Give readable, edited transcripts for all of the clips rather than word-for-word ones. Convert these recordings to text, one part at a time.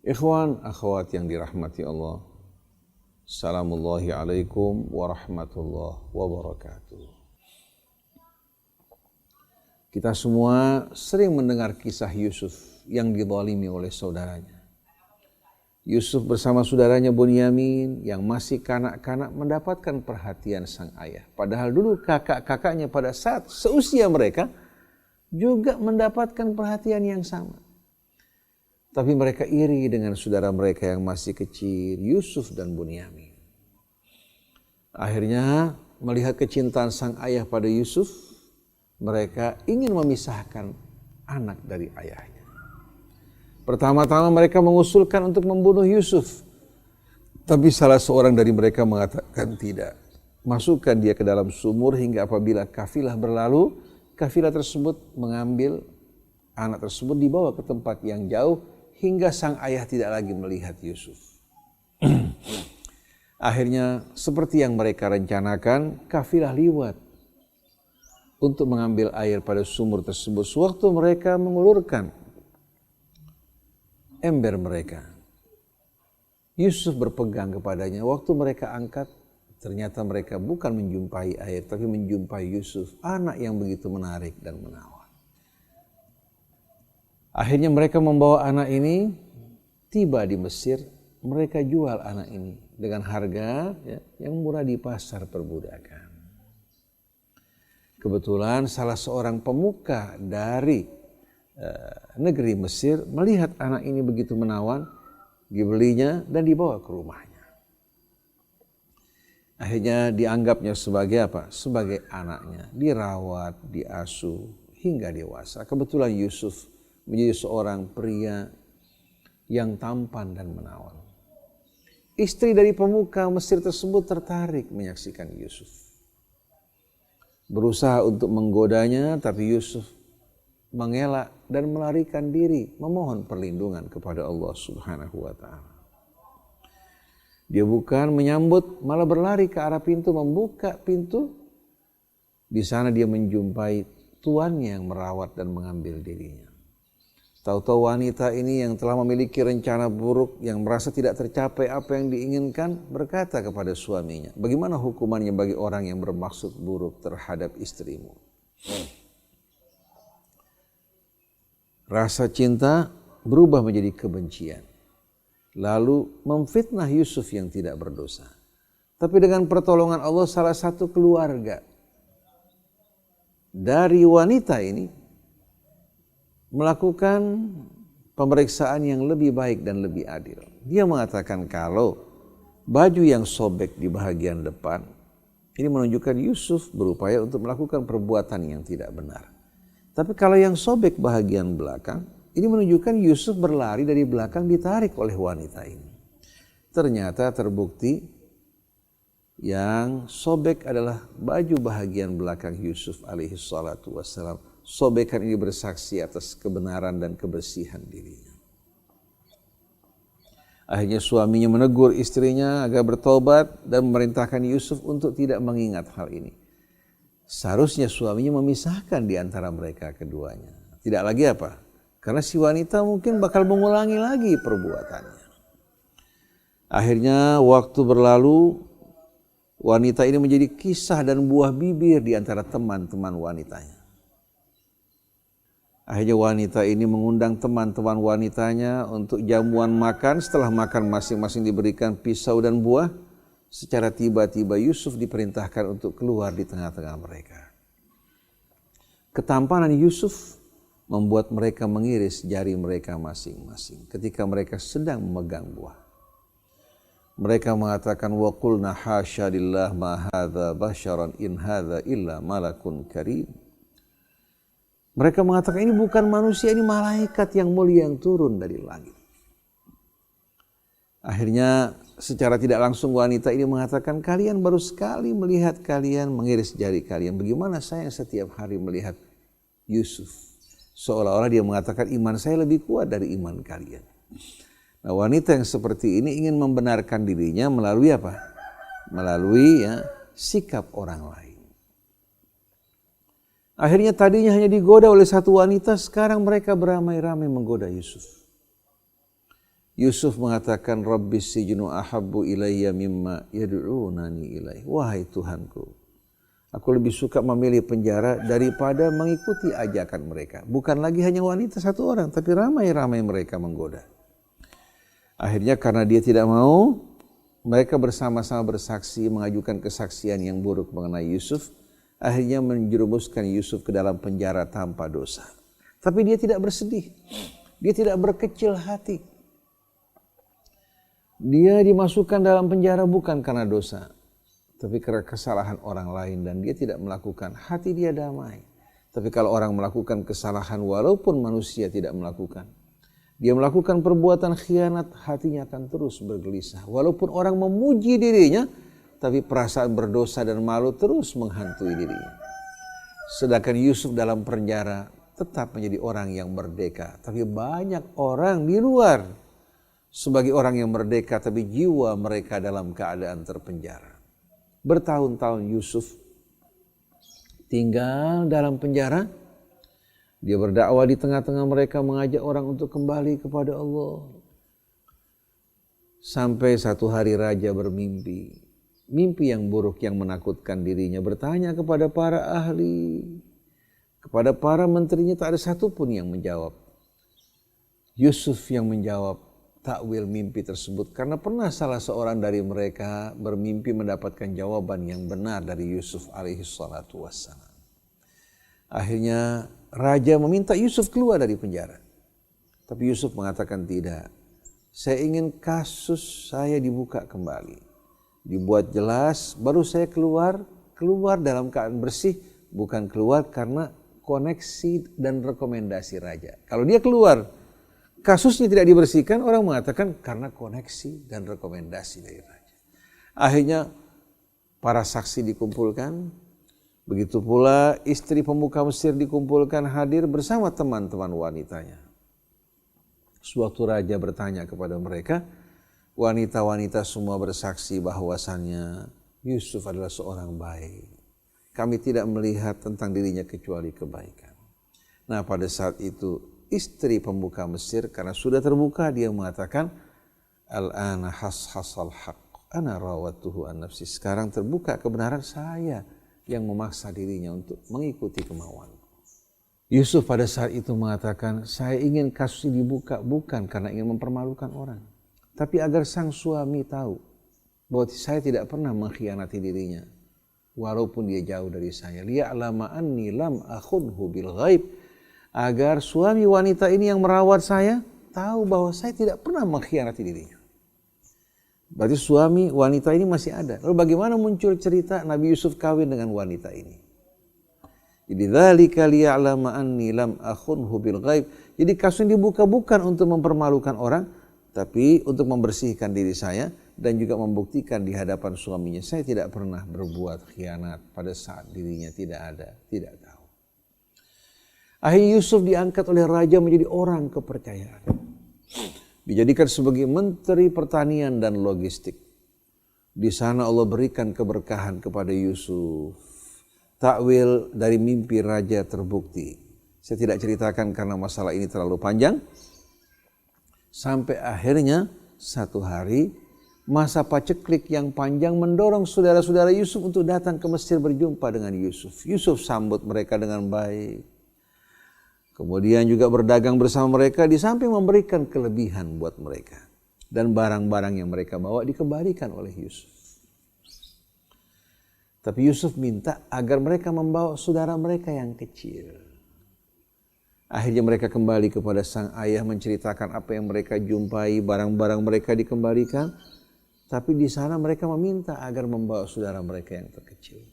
Ikhwan, akhwat yang dirahmati Allah. Assalamullahi alaikum warahmatullahi wabarakatuh. Kita semua sering mendengar kisah Yusuf yang dizalimi oleh saudaranya. Yusuf bersama saudaranya Bunyamin yang masih kanak-kanak mendapatkan perhatian sang ayah. Padahal dulu kakak-kakaknya pada saat seusia mereka juga mendapatkan perhatian yang sama. Tapi mereka iri dengan saudara mereka yang masih kecil, Yusuf dan Bunyamin. Akhirnya melihat kecintaan sang ayah pada Yusuf, mereka ingin memisahkan anak dari ayahnya. Pertama-tama mereka mengusulkan untuk membunuh Yusuf. Tapi salah seorang dari mereka mengatakan tidak. Masukkan dia ke dalam sumur hingga apabila kafilah berlalu, kafilah tersebut mengambil anak tersebut dibawa ke tempat yang jauh hingga sang ayah tidak lagi melihat Yusuf. Akhirnya seperti yang mereka rencanakan, kafilah liwat untuk mengambil air pada sumur tersebut. Sewaktu mereka mengulurkan ember mereka, Yusuf berpegang kepadanya. Waktu mereka angkat, ternyata mereka bukan menjumpai air, tapi menjumpai Yusuf, anak yang begitu menarik dan menawan. Akhirnya mereka membawa anak ini, tiba di Mesir, mereka jual anak ini dengan harga yang murah di pasar perbudakan. Kebetulan salah seorang pemuka dari negeri Mesir melihat anak ini begitu menawan, dibelinya dan dibawa ke rumahnya. Akhirnya dianggapnya sebagai apa? Sebagai anaknya, dirawat, diasuh hingga dewasa. Kebetulan Yusuf menjadi seorang pria yang tampan dan menawan. Istri dari pemuka Mesir tersebut tertarik menyaksikan Yusuf. Berusaha untuk menggodanya, tapi Yusuf mengelak dan melarikan diri, memohon perlindungan kepada Allah Subhanahu wa Ta'ala. Dia bukan menyambut, malah berlari ke arah pintu, membuka pintu. Di sana dia menjumpai tuannya yang merawat dan mengambil dirinya. Tahu-tahu wanita ini yang telah memiliki rencana buruk, yang merasa tidak tercapai apa yang diinginkan, berkata kepada suaminya, bagaimana hukumannya bagi orang yang bermaksud buruk terhadap istrimu? Rasa cinta berubah menjadi kebencian. Lalu memfitnah Yusuf yang tidak berdosa. Tapi dengan pertolongan Allah, salah satu keluarga dari wanita ini melakukan pemeriksaan yang lebih baik dan lebih adil. Dia mengatakan kalau baju yang sobek di bagian depan, ini menunjukkan Yusuf berupaya untuk melakukan perbuatan yang tidak benar. Tapi kalau yang sobek bagian belakang, ini menunjukkan Yusuf berlari dari belakang ditarik oleh wanita ini. Ternyata terbukti yang sobek adalah baju bagian belakang Yusuf alaihi salatu wassalam. Sobekan ini bersaksi atas kebenaran dan kebersihan dirinya. Akhirnya suaminya menegur istrinya agar bertobat dan memerintahkan Yusuf untuk tidak mengingat hal ini. Seharusnya suaminya memisahkan di antara mereka keduanya. Tidak lagi apa? Karena si wanita mungkin bakal mengulangi lagi perbuatannya. Akhirnya waktu berlalu, wanita ini menjadi kisah dan buah bibir di antara teman-teman wanitanya. Akhirnya wanita ini mengundang teman-teman wanitanya untuk jamuan makan. Setelah makan masing-masing diberikan pisau dan buah. Secara tiba-tiba Yusuf diperintahkan untuk keluar di tengah-tengah mereka. Ketampanan Yusuf membuat mereka mengiris jari mereka masing-masing ketika mereka sedang memegang buah. Mereka mengatakan wa qulna hasya lillah ma hadza basyaran in hadza illa malakun karim. Mereka mengatakan ini bukan manusia, ini malaikat yang mulia yang turun dari langit. Akhirnya secara tidak langsung wanita ini mengatakan, kalian baru sekali melihat kalian mengiris jari kalian. Bagaimana saya yang setiap hari melihat Yusuf? Seolah-olah dia mengatakan iman saya lebih kuat dari iman kalian. Nah, wanita yang seperti ini ingin membenarkan dirinya melalui apa? Melalui sikap orang lain. Akhirnya tadinya hanya digoda oleh satu wanita, sekarang mereka beramai-ramai menggoda Yusuf. Yusuf mengatakan, Rabbis sijnu ahabbu ilayya mimma yad'unani ilaih. Wahai Tuhanku, aku lebih suka memilih penjara daripada mengikuti ajakan mereka. Bukan lagi hanya wanita satu orang, tapi ramai-ramai mereka menggoda. Akhirnya karena dia tidak mau, mereka bersama-sama bersaksi mengajukan kesaksian yang buruk mengenai Yusuf. Akhirnya menjerumuskan Yusuf ke dalam penjara tanpa dosa. Tapi dia tidak bersedih. Dia tidak berkecil hati. Dia dimasukkan dalam penjara bukan karena dosa, tapi karena kesalahan orang lain, dan dia tidak melakukan. Hati dia damai. Tapi kalau orang melakukan kesalahan walaupun manusia tidak melakukan, dia melakukan perbuatan khianat, hatinya akan terus bergelisah. Walaupun orang memuji dirinya, tapi perasaan berdosa dan malu terus menghantui dirinya. Sedangkan Yusuf dalam penjara tetap menjadi orang yang merdeka. Tapi banyak orang di luar sebagai orang yang merdeka, tapi jiwa mereka dalam keadaan terpenjara. Bertahun-tahun Yusuf tinggal dalam penjara. Dia berdakwah di tengah-tengah mereka, mengajak orang untuk kembali kepada Allah. Sampai satu hari raja bermimpi. Mimpi yang buruk yang menakutkan dirinya, bertanya kepada para ahli, kepada para menterinya, tak ada satupun yang menjawab. Yusuf yang menjawab takwil mimpi tersebut, karena pernah salah seorang dari mereka bermimpi mendapatkan jawaban yang benar dari Yusuf alaihi salatu wassalam. Akhirnya raja meminta Yusuf keluar dari penjara. Tapi Yusuf mengatakan tidak. Saya ingin kasus saya dibuka kembali. Dibuat jelas, baru saya keluar dalam keadaan bersih, bukan keluar karena koneksi dan rekomendasi raja. Kalau dia keluar, kasusnya tidak dibersihkan, orang mengatakan karena koneksi dan rekomendasi dari raja. Akhirnya para saksi dikumpulkan, begitu pula istri pemuka Mesir dikumpulkan hadir bersama teman-teman wanitanya. Suatu raja bertanya kepada mereka, wanita-wanita semua bersaksi bahwasannya Yusuf adalah seorang baik. Kami tidak melihat tentang dirinya kecuali kebaikan. Nah, pada saat itu istri pemuka Mesir, karena sudah terbuka, dia mengatakan, Al-ana hasal haq, ana rawatuhu an nafsi. Sekarang terbuka kebenaran, saya yang memaksa dirinya untuk mengikuti kemauanku. Yusuf pada saat itu mengatakan, saya ingin kasus ini dibuka bukan karena ingin mempermalukan orang, tapi agar sang suami tahu bahwa saya tidak pernah mengkhianati dirinya walaupun dia jauh dari saya. Liya'lama anni lam akhunhu bil ghaib, agar suami wanita ini yang merawat saya tahu bahwa saya tidak pernah mengkhianati dirinya. Berarti suami wanita ini masih ada. Lalu bagaimana muncul cerita Nabi Yusuf kawin dengan wanita ini? Jadi dzalika liya'lama anni lam akhunhu bil ghaib. Jadi kasus ini dibuka bukan untuk mempermalukan orang, tapi untuk membersihkan diri saya dan juga membuktikan di hadapan suaminya saya tidak pernah berbuat khianat pada saat dirinya tidak ada, tidak tahu. Akhirnya Yusuf diangkat oleh raja menjadi orang kepercayaan. Dijadikan sebagai menteri pertanian dan logistik. Di sana Allah berikan keberkahan kepada Yusuf. Takwil dari mimpi raja terbukti. Saya tidak ceritakan karena masalah ini terlalu panjang. Sampai akhirnya satu hari masa paceklik yang panjang mendorong saudara-saudara Yusuf untuk datang ke Mesir berjumpa dengan Yusuf. Yusuf sambut mereka dengan baik. Kemudian juga berdagang bersama mereka, di samping memberikan kelebihan buat mereka. Dan barang-barang yang mereka bawa dikembalikan oleh Yusuf. Tapi Yusuf minta agar mereka membawa saudara mereka yang kecil. Akhirnya mereka kembali kepada sang ayah menceritakan apa yang mereka jumpai, barang-barang mereka dikembalikan. Tapi di sana mereka meminta agar membawa saudara mereka yang terkecil.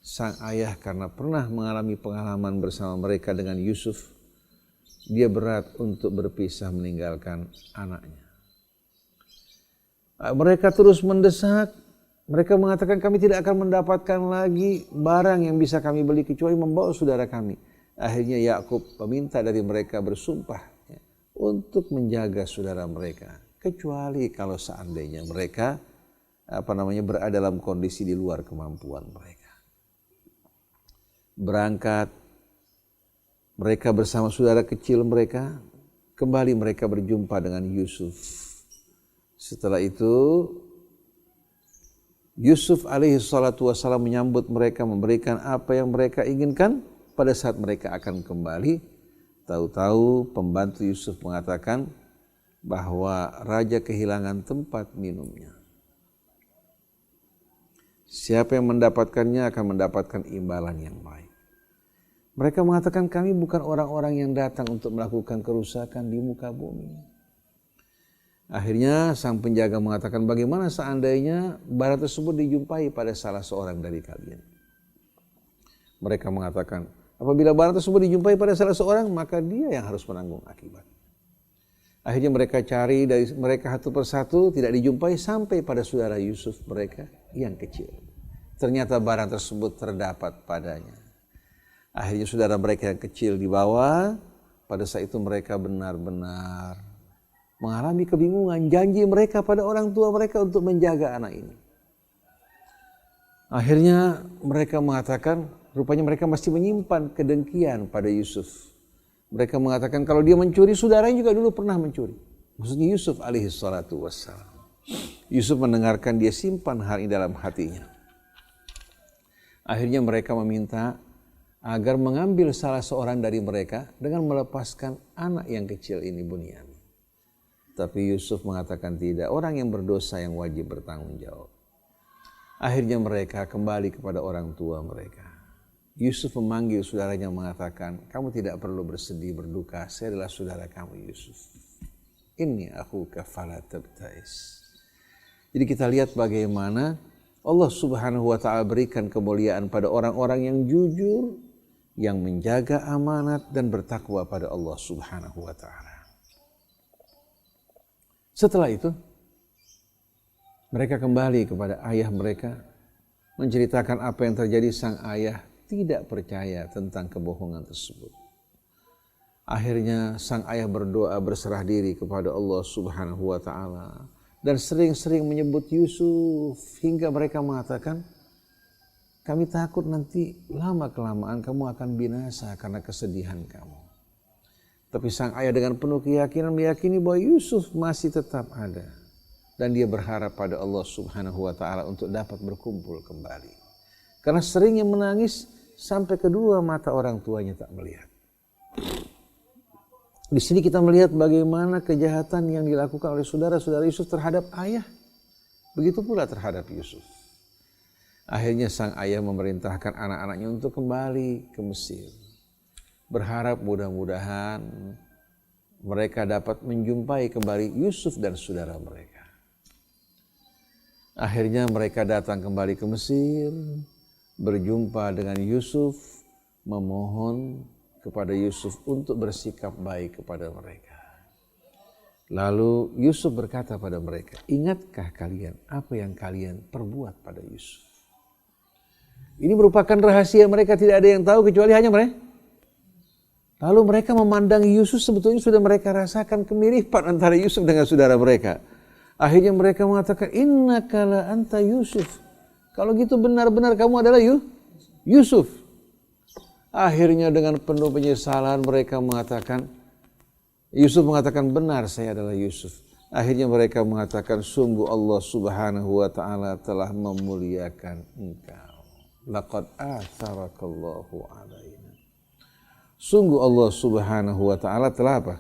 Sang ayah karena pernah mengalami pengalaman bersama mereka dengan Yusuf, dia berat untuk berpisah meninggalkan anaknya. Mereka terus mendesak, mereka mengatakan kami tidak akan mendapatkan lagi barang yang bisa kami beli kecuali membawa saudara kami. Akhirnya Yakub meminta dari mereka bersumpah untuk menjaga saudara mereka, kecuali kalau seandainya mereka berada dalam kondisi di luar kemampuan mereka. Berangkat mereka bersama saudara kecil mereka, kembali mereka berjumpa dengan Yusuf. Setelah itu Yusuf alaihi salatu wassalam menyambut mereka, memberikan apa yang mereka inginkan. Pada saat mereka akan kembali, tahu-tahu pembantu Yusuf mengatakan bahwa raja kehilangan tempat minumnya. Siapa yang mendapatkannya akan mendapatkan imbalan yang baik. Mereka mengatakan, kami bukan orang-orang yang datang untuk melakukan kerusakan di muka bumi. Akhirnya sang penjaga mengatakan, bagaimana seandainya barang tersebut dijumpai pada salah seorang dari kalian? Mereka mengatakan, apabila barang tersebut dijumpai pada salah seorang, maka dia yang harus menanggung akibat. Akhirnya mereka cari dari mereka satu persatu, tidak dijumpai sampai pada saudara Yusuf mereka yang kecil. Ternyata barang tersebut terdapat padanya. Akhirnya saudara mereka yang kecil dibawa. Pada saat itu mereka benar-benar mengalami kebingungan. Janji mereka pada orang tua mereka untuk menjaga anak ini. Akhirnya mereka mengatakan, rupanya mereka masih menyimpan kedengkian pada Yusuf. Mereka mengatakan kalau dia mencuri, saudaranya juga dulu pernah mencuri. Maksudnya Yusuf alaihi salatu wassalam. Yusuf mendengarkan, dia simpan hal ini dalam hatinya. Akhirnya mereka meminta agar mengambil salah seorang dari mereka dengan melepaskan anak yang kecil ini, Bunyamin. Tapi Yusuf mengatakan tidak, orang yang berdosa yang wajib bertanggung jawab. Akhirnya mereka kembali kepada orang tua mereka. Yusuf memanggil saudaranya mengatakan, kamu tidak perlu bersedih berduka, saya adalah saudara kamu Yusuf. Inni akhuka fala tabtais. Jadi kita lihat bagaimana Allah Subhanahu wa ta'ala berikan kemuliaan pada orang-orang yang jujur, yang menjaga amanat dan bertakwa pada Allah Subhanahu wa ta'ala. Setelah itu mereka kembali kepada ayah mereka, menceritakan apa yang terjadi. Sang ayah tidak percaya tentang kebohongan tersebut. Akhirnya sang ayah berdoa berserah diri kepada Allah Subhanahu wa ta'ala dan sering-sering menyebut Yusuf hingga mereka mengatakan, kami takut nanti lama-kelamaan kamu akan binasa karena kesedihan kamu. Tapi sang ayah dengan penuh keyakinan meyakini bahwa Yusuf masih tetap ada. Dan dia berharap pada Allah Subhanahu wa ta'ala untuk dapat berkumpul kembali. Karena seringnya menangis sampai kedua mata orang tuanya tak melihat. Di sini kita melihat bagaimana kejahatan yang dilakukan oleh saudara-saudara Yusuf terhadap ayah. Begitu pula terhadap Yusuf. Akhirnya sang ayah memerintahkan anak-anaknya untuk kembali ke Mesir. Berharap mudah-mudahan mereka dapat menjumpai kembali Yusuf dan saudara mereka. Akhirnya mereka datang kembali ke Mesir, berjumpa dengan Yusuf, memohon kepada Yusuf untuk bersikap baik kepada mereka. Lalu Yusuf berkata pada mereka, ingatkah kalian apa yang kalian perbuat pada Yusuf? Ini merupakan rahasia mereka, tidak ada yang tahu kecuali hanya mereka. Lalu mereka memandang Yusuf, sebetulnya sudah mereka rasakan kemiripan antara Yusuf dengan saudara mereka. Akhirnya mereka mengatakan, innaka la anta Yusuf. Kalau gitu benar-benar kamu adalah Yusuf. Akhirnya dengan penuh penyesalan mereka mengatakan, Yusuf mengatakan, benar saya adalah Yusuf. Akhirnya mereka mengatakan, sungguh Allah Subhanahu wa ta'ala telah memuliakan engkau. Laqad atharakallahu alaina. Sungguh Allah Subhanahu wa ta'ala telah apa?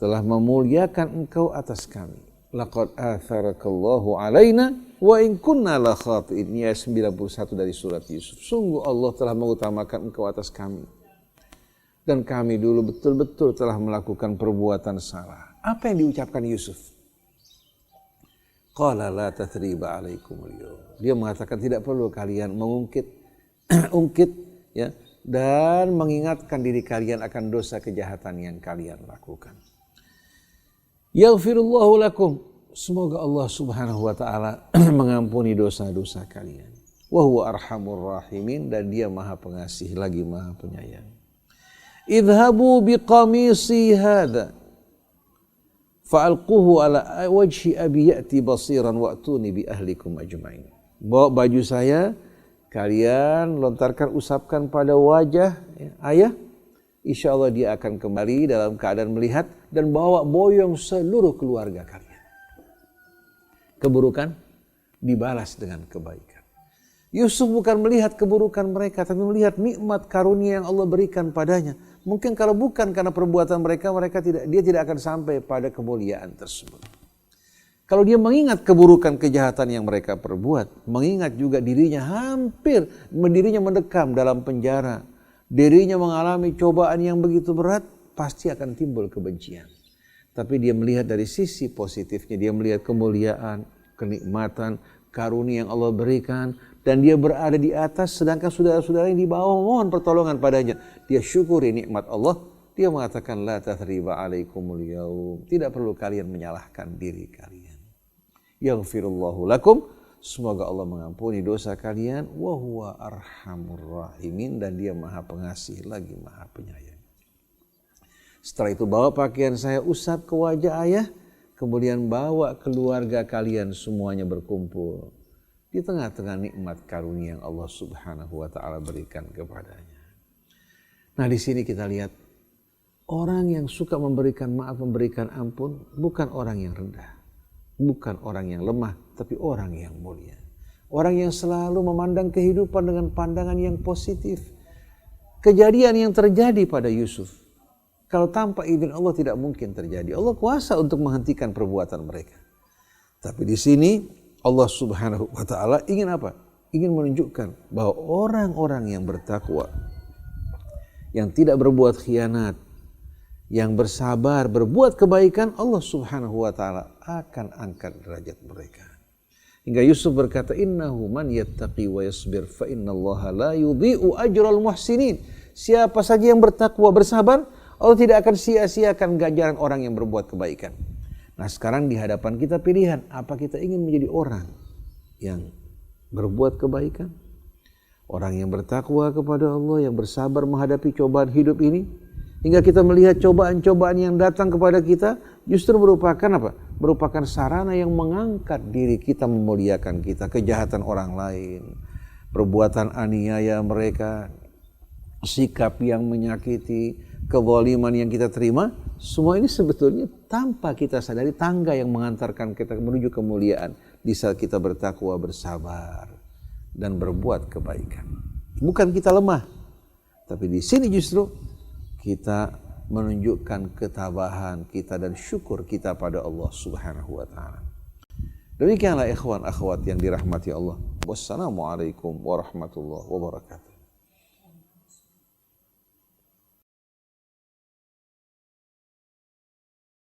Telah memuliakan engkau atas kami. Laqad atharakallahu alaina wa in kunna la khati'in. Ayat 91 dari surat Yusuf. Sungguh Allah telah mengutamakan engkau atas kami. Dan kami dulu betul-betul telah melakukan perbuatan salah. Apa yang diucapkan Yusuf? Qala la tathriba alaikumul yawm. Dia mengatakan tidak perlu kalian mengungkit ya, dan mengingatkan diri kalian akan dosa kejahatan yang kalian lakukan. Yaghfirullahu lakum. Semoga Allah Subhanahu wa ta'ala mengampuni dosa-dosa kalian. Wa huwa arhamur rahimin, dan dia Maha Pengasih lagi Maha Penyayang. Idhabu biqamisi hadha fa'alquhu ala wajhi abi ya'ti basiran wa'tuni bi ahlikum ajma'in. Bawa baju saya, kalian lontarkan, usapkan pada wajah ayah, insya Allah dia akan kembali dalam keadaan melihat, dan bawa boyong seluruh keluarga kalian. keburukan dibalas dengan kebaikan. Yusuf bukan melihat keburukan mereka, tapi melihat nikmat karunia yang Allah berikan padanya. Mungkin kalau bukan karena perbuatan mereka, dia tidak akan sampai pada kemuliaan tersebut. Kalau dia mengingat keburukan kejahatan yang mereka perbuat, mengingat juga dirinya mendekam dalam penjara, dirinya mengalami cobaan yang begitu berat, pasti akan timbul kebencian. Tapi dia melihat dari sisi positifnya, dia melihat kemuliaan, kenikmatan, karunia yang Allah berikan, dan dia berada di atas sedangkan saudara-saudara yang di bawah mohon pertolongan padanya. Dia syukuri nikmat Allah. Dia mengatakan la tathriba alaikumul yaum. Tidak perlu kalian menyalahkan diri kalian. Yaghfirullahu lakum. Semoga Allah mengampuni dosa kalian. Wa huwa arhamur rahimin. Dan dia maha pengasih lagi maha penyayang. Setelah itu bawa pakaian saya usap ke wajah ayah. Kemudian bawa keluarga kalian semuanya berkumpul di tengah-tengah nikmat karunia yang Allah Subhanahu wa taala berikan kepadanya. Nah, di sini kita lihat orang yang suka memberikan maaf, memberikan ampun bukan orang yang rendah, bukan orang yang lemah, tapi orang yang mulia. Orang yang selalu memandang kehidupan dengan pandangan yang positif. Kejadian yang terjadi pada Yusuf, kalau tanpa izin Allah tidak mungkin terjadi. Allah kuasa untuk menghentikan perbuatan mereka. Tapi di sini Allah Subhanahu wa taala ingin apa? Ingin menunjukkan bahwa orang-orang yang bertakwa, yang tidak berbuat khianat, yang bersabar, berbuat kebaikan, Allah Subhanahu wa taala akan angkat derajat mereka. Hingga Yusuf berkata, "Innahu man yattaqi wa yasbir fa innallaha la yudhi'u ajral muhsinin." Siapa saja yang bertakwa, bersabar, Allah tidak akan sia-siakan ganjaran orang yang berbuat kebaikan. Nah, sekarang di hadapan kita pilihan, apa kita ingin menjadi orang yang berbuat kebaikan? Orang yang bertakwa kepada Allah, yang bersabar menghadapi cobaan hidup ini, hingga kita melihat cobaan-cobaan yang datang kepada kita justru merupakan apa? Merupakan sarana yang mengangkat diri kita, memuliakan kita, kejahatan orang lain, perbuatan aniaya mereka, sikap yang menyakiti, kezaliman yang kita terima, semua ini sebetulnya tanpa kita sadari tangga yang mengantarkan kita menuju kemuliaan di saat kita bertakwa, bersabar, dan berbuat kebaikan. Bukan kita lemah, tapi di sini justru kita menunjukkan ketabahan kita dan syukur kita pada Allah Subhanahu wa taala. Demikianlah ikhwan akhwat yang dirahmati Allah. Wassalamualaikum warahmatullahi wabarakatuh.